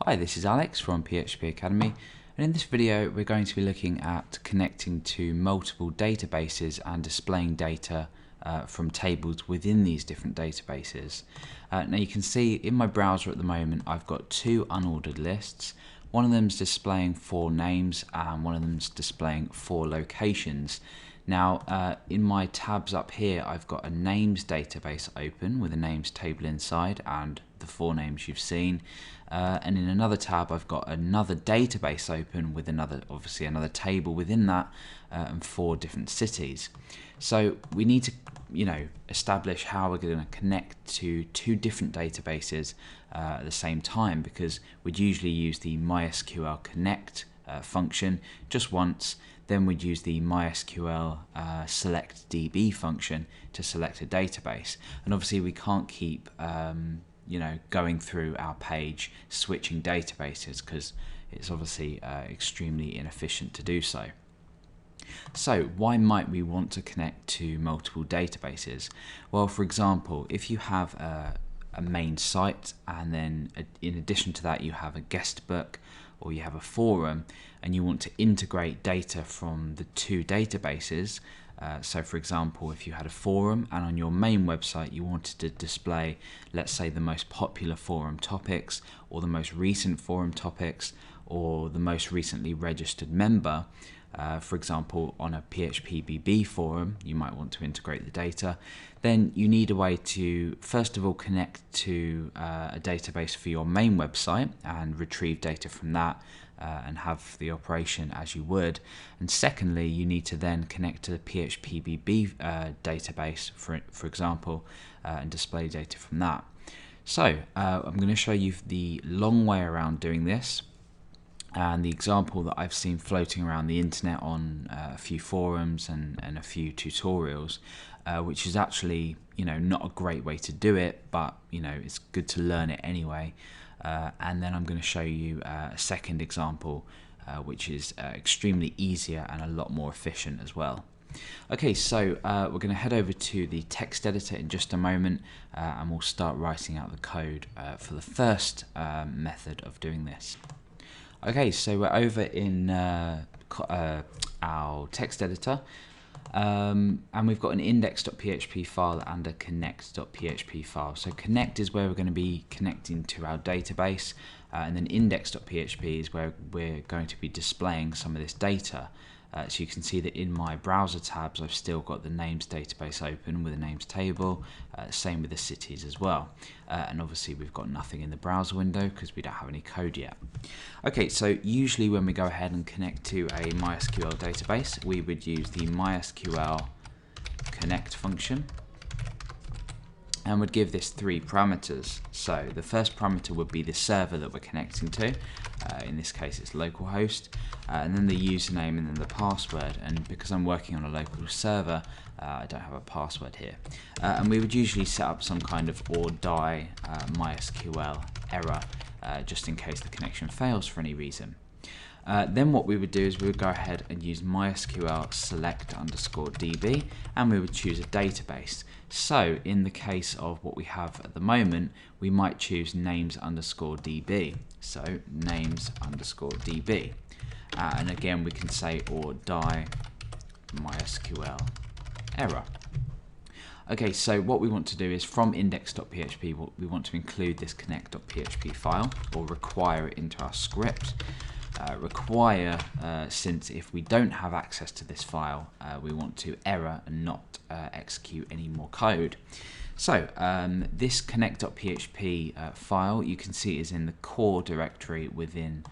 Hi, this is Alex from PHP Academy, and in this video we're going to be looking at connecting to multiple databases and displaying data from tables within these different databases. Now you can see in my browser at the moment I've got two unordered lists. One of them is displaying 4 names and one of them is displaying 4 locations. Now in my tabs up here I've got a names database open with a names table inside and the 4 names you've seen, and in another tab I've got another database open with obviously another table within that and 4 different cities. So we need to establish how we're going to connect to 2 different databases at the same time, because we'd usually use the MySQL connect function just once, then we'd use the MySQL select DB function to select a database, and obviously we can't keep going through our page switching databases because it's obviously extremely inefficient to do so. So why might we want to connect to multiple databases? Well, for example, if you have a main site and then in addition to that you have a guest book or you have a forum and you want to integrate data from the 2 databases, so for example, if you had a forum and on your main website you wanted to display, let's say, the most popular forum topics or the most recent forum topics or the most recently registered member, for example on a PHP BB forum you might want to integrate the data, then you need a way to first of all connect to a database for your main website and retrieve data from that and have the operation as you would, and secondly you need to then connect to the PHP BB database for example and display data from that. So I'm going to show you the long way around doing this, and the example that I've seen floating around the internet on a few forums and a few tutorials, which is actually not a great way to do it, but it's good to learn it anyway. And then I'm going to show you a second example which is extremely easier and a lot more efficient as well. Okay, so we're going to head over to the text editor in just a moment and we'll start writing out the code for the first method of doing this. Okay, so we're over in our text editor, and we've got an index.php file and a connect.php file. So connect is where we're going to be connecting to our database, and then index.php is where we're going to be displaying some of this data. So you can see that in my browser tabs I've still got the names database open with a names table, same with the cities as well, and obviously we've got nothing in the browser window because we don't have any code yet. Okay, so usually when we go ahead and connect to a MySQL database we would use the MySQL connect function and would give this 3 parameters. So the first parameter would be the server that we're connecting to, in this case it's localhost, and then the username and then the password, and because I'm working on a local server I don't have a password here, and we would usually set up some kind of or die MySQL error just in case the connection fails for any reason. Then what we would do is we would go ahead and use MySQL select _DB and we would choose a database. So in the case of what we have at the moment we might choose names _DB. So names _DB, and again we can say or die MySQL error. Okay, so what we want to do is from index.php we want to include this connect.php file or require it into our script. Require since if we don't have access to this file we want to error and not execute any more code. So this connect.php file you can see is in the core directory within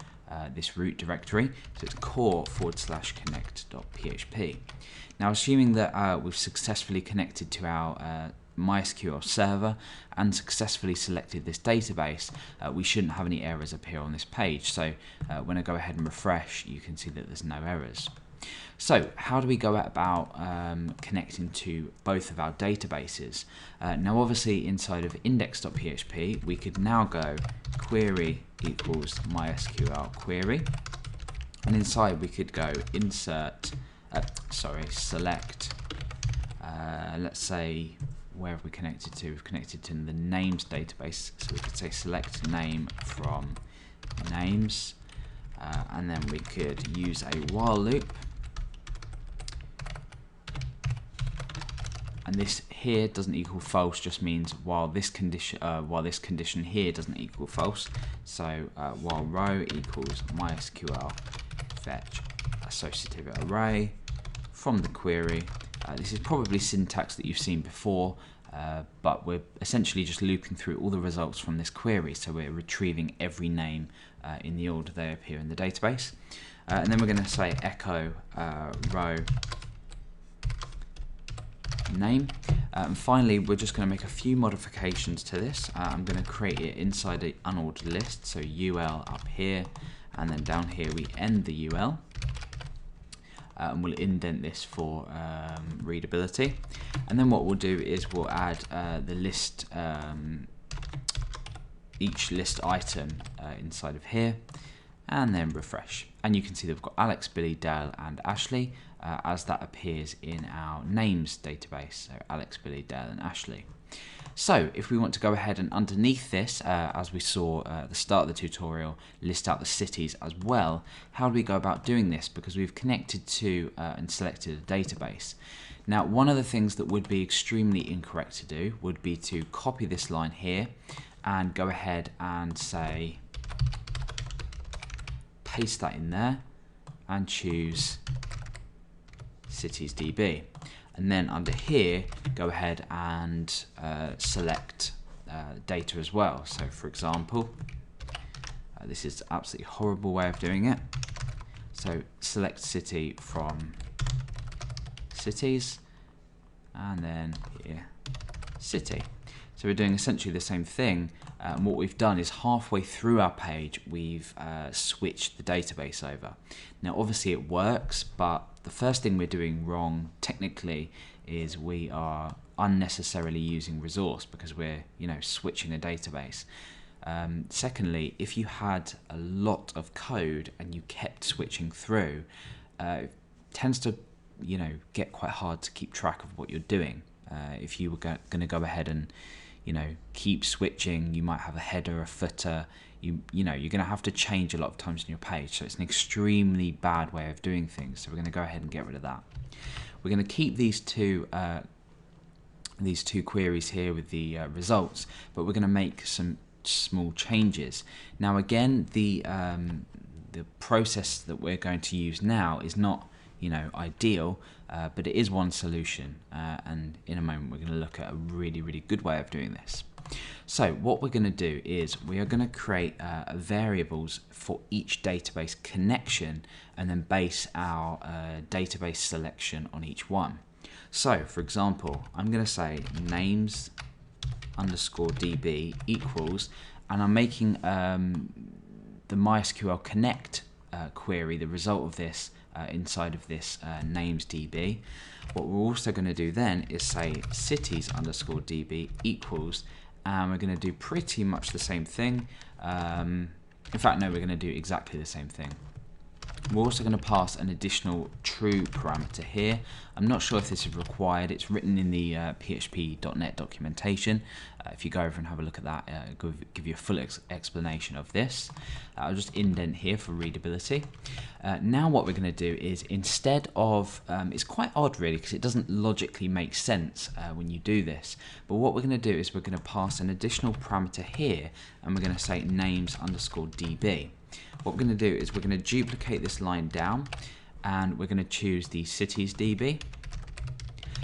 this root directory, so it's core/connect.php. Now assuming that we've successfully connected to our MySQL server and successfully selected this database, we shouldn't have any errors appear on this page. So when I go ahead and refresh you can see that there's no errors. So how do we go about connecting to both of our databases? Now obviously inside of index.php we could now go query equals MySQL query, and inside we could go select, let's say, where have we connected to? We've connected to the names database, so we could say select name from names, and then we could use a while loop. And this here doesn't equal false, just means while this condition here doesn't equal false. So while row equals MySQL fetch associative array from the query. This is probably syntax that you've seen before, but we're essentially just looping through all the results from this query. So we're retrieving every name in the order they appear in the database. And then we're going to say echo row name. And finally, we're just going to make a few modifications to this. I'm going to create it inside an unordered list, so UL up here, and then down here we end the UL. And we'll indent this for readability. And then what we'll do is we'll add the list, each list item inside of here, and then refresh. And you can see that we've got Alex, Billy, Dale, and Ashley as that appears in our names database. So Alex, Billy, Dale, and Ashley. So if we want to go ahead and underneath this, as we saw at the start of the tutorial, list out the cities as well, how do we go about doing this? Because we've connected to and selected a database. Now, one of the things that would be extremely incorrect to do would be to copy this line here and go ahead and say, paste that in there and choose cities DB. And then under here, go ahead and select data as well. So for example, this is an absolutely horrible way of doing it. So select city from cities, and then here, city. So we're doing essentially the same thing. And what we've done is halfway through our page, we've switched the database over. Now, obviously it works, but the first thing we're doing wrong technically is we are unnecessarily using resource because we're, switching a database. Secondly, if you had a lot of code and you kept switching through, it tends to, get quite hard to keep track of what you're doing. If you were going to go ahead and keep switching, you might have a header, a footer, you're going to have to change a lot of times in your page. So it's an extremely bad way of doing things. So we're going to go ahead and get rid of that. We're going to keep these two queries here with the results, but we're going to make some small changes. Now again, the process that we're going to use now is not ideal, but it is one solution, and in a moment we're going to look at a really good way of doing this. So what we're going to do is we are going to create variables for each database connection and then base our database selection on each one. So for example, I'm going to say names underscore DB equals, and I'm making the MySQL connect query, the result of this, inside of this names DB. What we're also going to do then is say cities underscore DB equals, and we're going to do pretty much the same thing. In fact, no, we're going to do exactly the same thing. We're also going to pass an additional true parameter here. I'm not sure if this is required. It's written in the PHP.NET documentation. If you go over and have a look at that, it'll give you a full explanation of this. I'll just indent here for readability. Now what we're going to do is, instead of, it's quite odd really because it doesn't logically make sense when you do this, but what we're going to do is we're going to pass an additional parameter here, and we're going to say names underscore DB. What we're going to do is we're going to duplicate this line down, and we're going to choose the cities DB.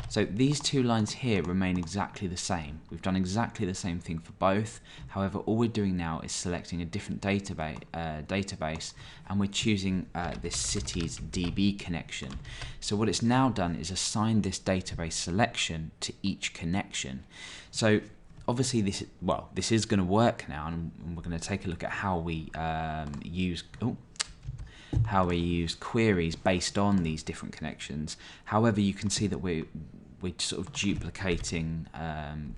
So these two lines here remain exactly the same. We've done exactly the same thing for both. However, all we're doing now is selecting a different database, and we're choosing this cities DB connection. So what it's now done is assigned this database selection to each connection. So obviously this is going to work now, and we're going to take a look at how we use queries based on these different connections. However, you can see that we're sort of duplicating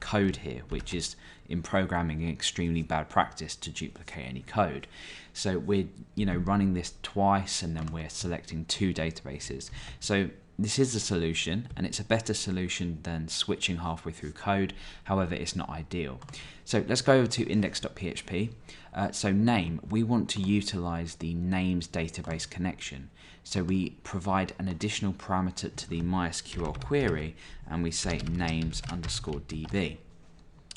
code here, which is in programming an extremely bad practice to duplicate any code. So we're running this twice, and then we're selecting two databases. So this is a solution, and it's a better solution than switching halfway through code. However, it's not ideal. So let's go over to index.php. So name, we want to utilize the names database connection. So we provide an additional parameter to the MySQL query, and we say names_db.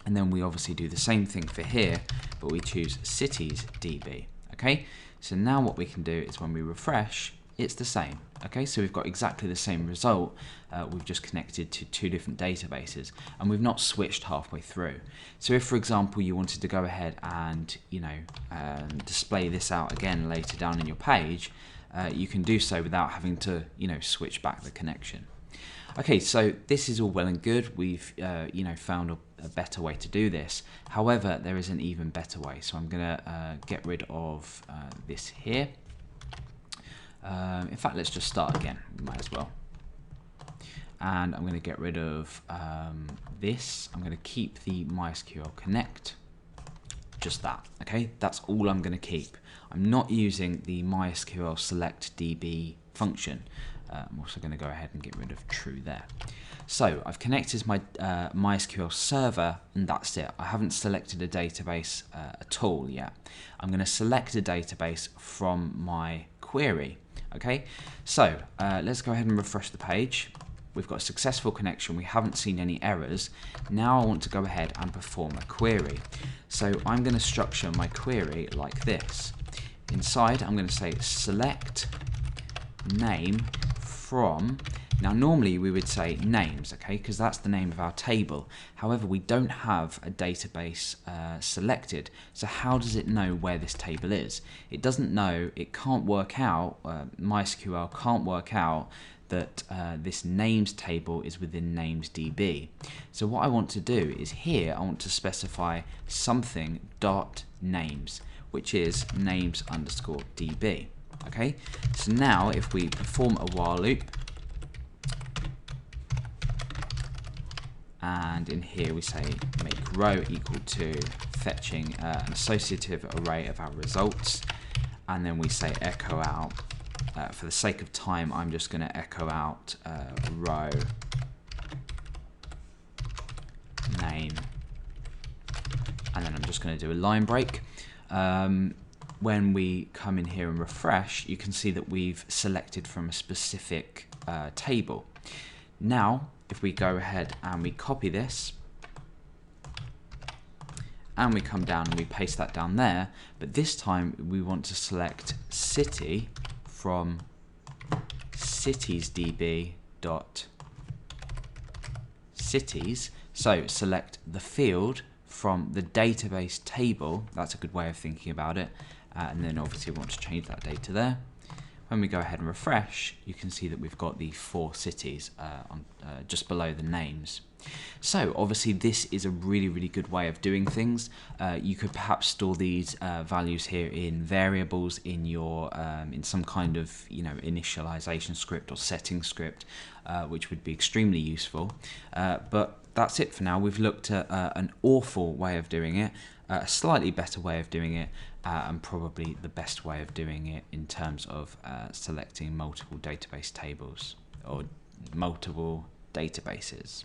And then we obviously do the same thing for here, but we choose cities_db. Okay, so now what we can do is when we refresh, it's the same. Okay, so we've got exactly the same result. We've just connected to two different databases, and we've not switched halfway through. So if, for example, you wanted to go ahead and display this out again later down in your page, you can do so without having to switch back the connection. Okay, so this is all well and good. We've found a better way to do this. However, there is an even better way. So I'm gonna get rid of this here. In fact, let's just start again. We might as well. And I'm going to get rid of this. I'm going to keep the MySQL connect. Just that. Okay, that's all I'm going to keep. I'm not using the MySQL select DB function. I'm also going to go ahead and get rid of true there. So I've connected my MySQL server, and that's it. I haven't selected a database at all yet. I'm going to select a database from my query. Okay, so let's go ahead and refresh the page. We've got a successful connection. We haven't seen any errors. Now I want to go ahead and perform a query. So I'm going to structure my query like this. Inside, I'm going to say select name from. Now normally we would say names, okay, because that's the name of our table. However, we don't have a database selected, so how does it know where this table is? It doesn't know, it can't work out, MySQL can't work out that this names table is within names.db. So what I want to do is here I want to specify something dot names, which is names_db. Okay, so now if we perform a while loop, and in here we say make row equal to fetching an associative array of our results, and then we say echo out, for the sake of time I'm just going to echo out row name, and then I'm just going to do a line break. When we come in here and refresh, you can see that we've selected from a specific table. Now if we go ahead and we copy this and we come down and we paste that down there, but this time we want to select city from cities_db dot cities. So select the field from the database table. That's a good way of thinking about it. And then obviously we want to change that data there. When we go ahead and refresh, you can see that we've got the 4 cities just below the names. So obviously this is a really good way of doing things. You could perhaps store these values here in variables in your in some kind of initialization script or setting script, which would be extremely useful. But that's it for now. We've looked at an awful way of doing it, a slightly better way of doing it, and probably the best way of doing it in terms of selecting multiple database tables or multiple databases.